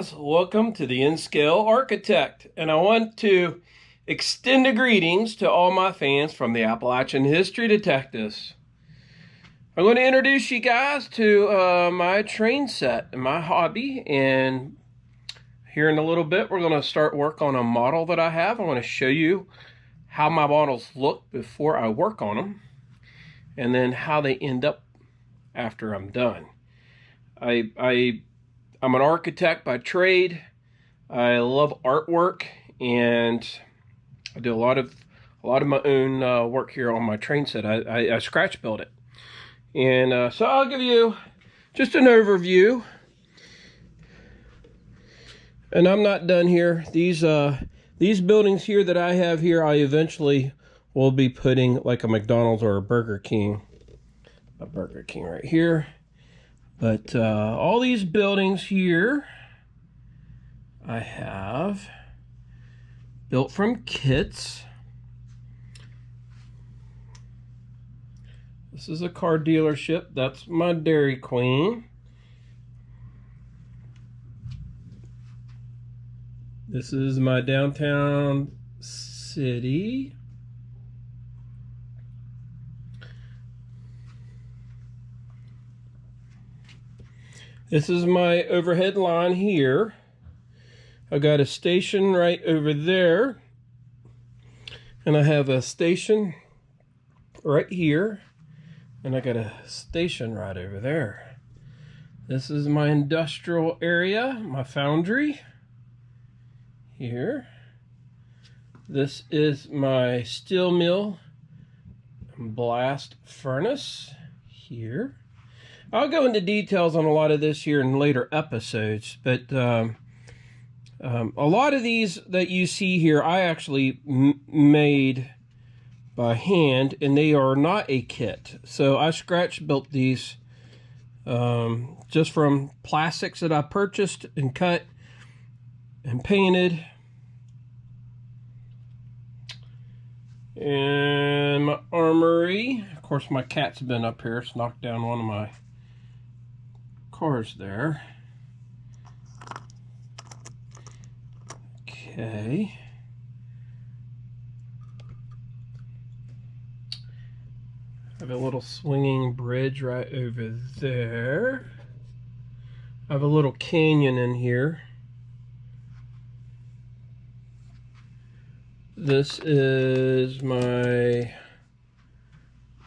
guys, welcome to the N-Scale Architect, and I want to extend the greetings to all my fans from the Appalachian History Detectives. I'm going to introduce you guys to my train set and my hobby, and here in a little bit we're going to start work on a model that I have. I want to show you how my models look before I work on them, and then how they end up after I'm done. I'm an architect by trade. I love artwork, and I do a lot of my own work here on my train set. I scratch build it, and so I'll give you just an overview. And I'm not done here. These buildings here that I have here, I eventually will be putting like a McDonald's or a Burger King. A Burger King right here. But all these buildings here I have built from kits. This is a car dealership. That's my Dairy Queen. This is my downtown city. This is my overhead line here. I got a station right over there, and I have a station right here, and I got a station right over there. This is my industrial area, my foundry here. This is my steel mill and blast furnace here. I'll go into details on a lot of this here in later episodes, but a lot of these that you see here I actually made by hand, and they are not a kit. So I scratch built these just from plastics that I purchased and cut and painted. And my armory, of course my cat's been up here. It's knocked down one of my cars there. Okay. I have a little swinging bridge right over there. I have a little canyon in here. This is my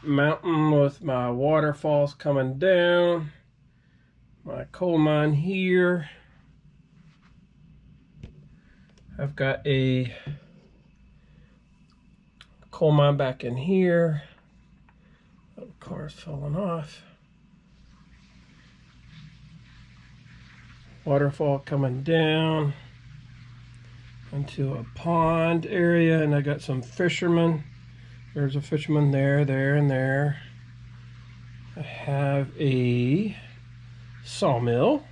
mountain with my waterfalls coming down. My coal mine here. I've got a coal mine back in here. Oh, the car's falling off. Waterfall coming down into a pond area, and I got some fishermen. There's a fisherman there, and there. I have a sawmill,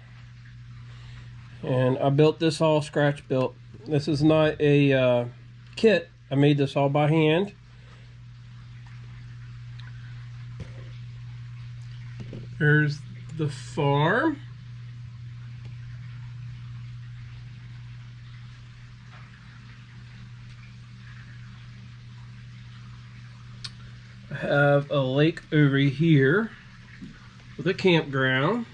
and I built this all scratch built. This is not a kit. I made this all by hand. There's the farm. I have a lake over here with a campground.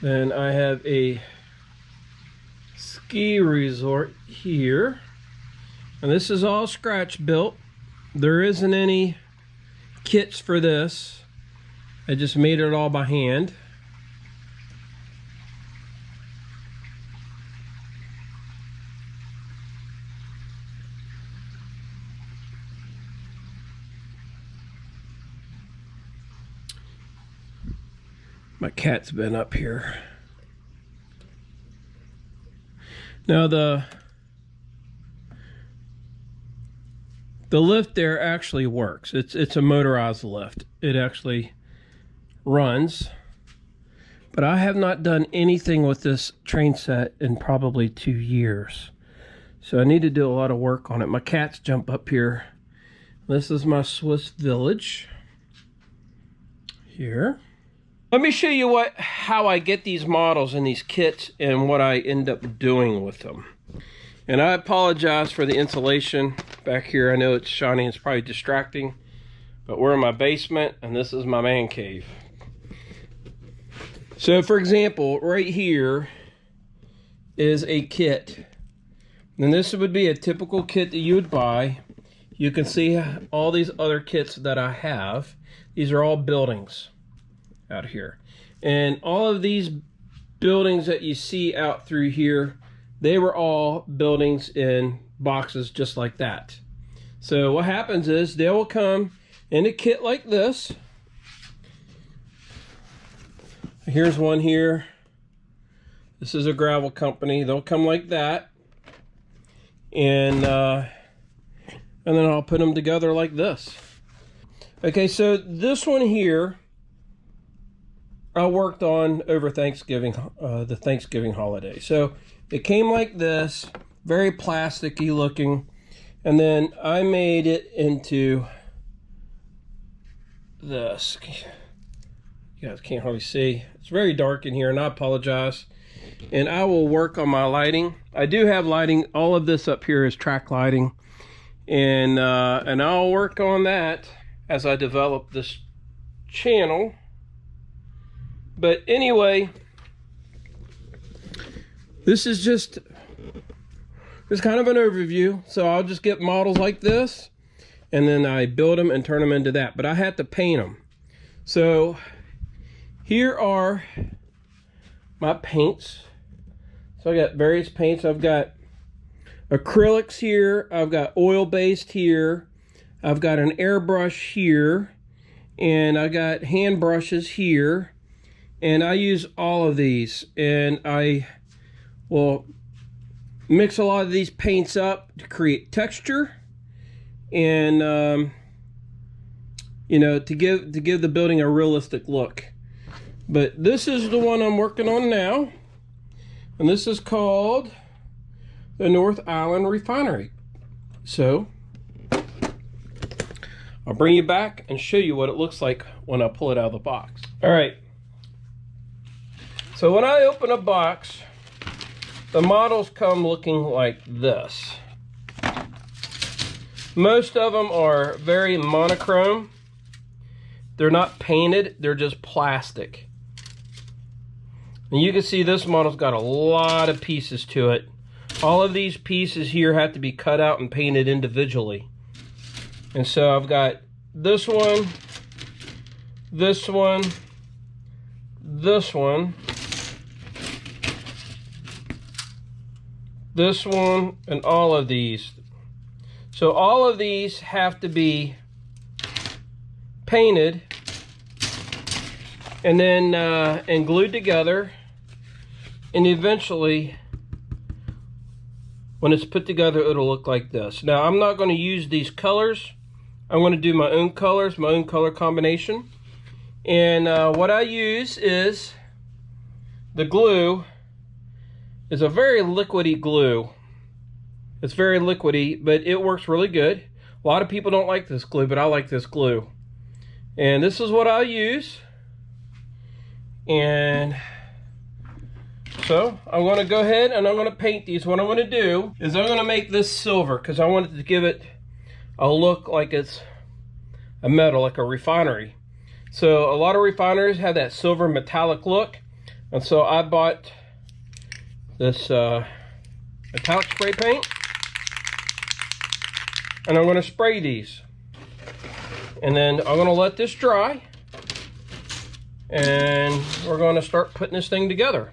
Then I have a ski resort here, and this is all scratch built. There isn't any kits for this. I just made it all by hand. My cat's been up here. Now the lift there actually works. It's a motorized lift. It actually runs. But I have not done anything with this train set in probably 2 years. So I need to do a lot of work on it. My cats jump up here This is my Swiss village here. Let me show you how I get these models and these kits and what I end up doing with them. And I apologize for the insulation back here. I know it's shiny, it's probably distracting, but we're in my basement and this is my man cave. So for example, right here is a kit. And this would be a typical kit that you would buy. You can see all these other kits that I have. These are all buildings out here. And all of these buildings that you see out through here, they were all buildings in boxes just like that. So what happens is they will come in a kit like this. Here's one here. This is a gravel company. They'll come like that. And then I'll put them together like this. Okay, so this one here I worked on over Thanksgiving, the Thanksgiving holiday. So it came like this, very plasticky looking, and then I made it into this. You guys can't hardly see. It's very dark in here, and I apologize. And I will work on my lighting. I do have lighting. All of this up here is track lighting, and I'll work on that as I develop this channel. But anyway, this is just kind of an overview. So I'll just get models like this, and then I build them and turn them into that. But I had to paint them. So here are my paints. So I got various paints. I've got acrylics here. I've got oil-based here. I've got an airbrush here. And I got hand brushes here. And I use all of these. And I will mix a lot of these paints up to create texture. And, you know, to give the building a realistic look. But this is the one I'm working on now. And this is called the North Island Refinery. So I'll bring you back and show you what it looks like when I pull it out of the box. All right. So when I open a box, the models come looking like this. Most of them are very monochrome. They're not painted, they're just plastic. And you can see this model's got a lot of pieces to it. All of these pieces here have to be cut out and painted individually. And so I've got this one, this one, this one, this one, and all of these. So all of these have to be painted and then and glued together, and eventually when it's put together it'll look like this. Now I'm not going to use these colors. I'm going to do my own colors, my own color combination. And what I use is the glue. Is a very liquidy glue. It's very liquidy, but it works really good. A lot of people don't like this glue, but I like this glue. And this is what I use. And so I'm going to go ahead and I'm going to paint these. What I'm going to do is I'm going to make this silver because I wanted to give it a look like it's a metal, like a refinery. So a lot of refineries have that silver metallic look. And so I bought this metallic spray paint, and I'm going to spray these, and then I'm going to let this dry, and we're going to start putting this thing together.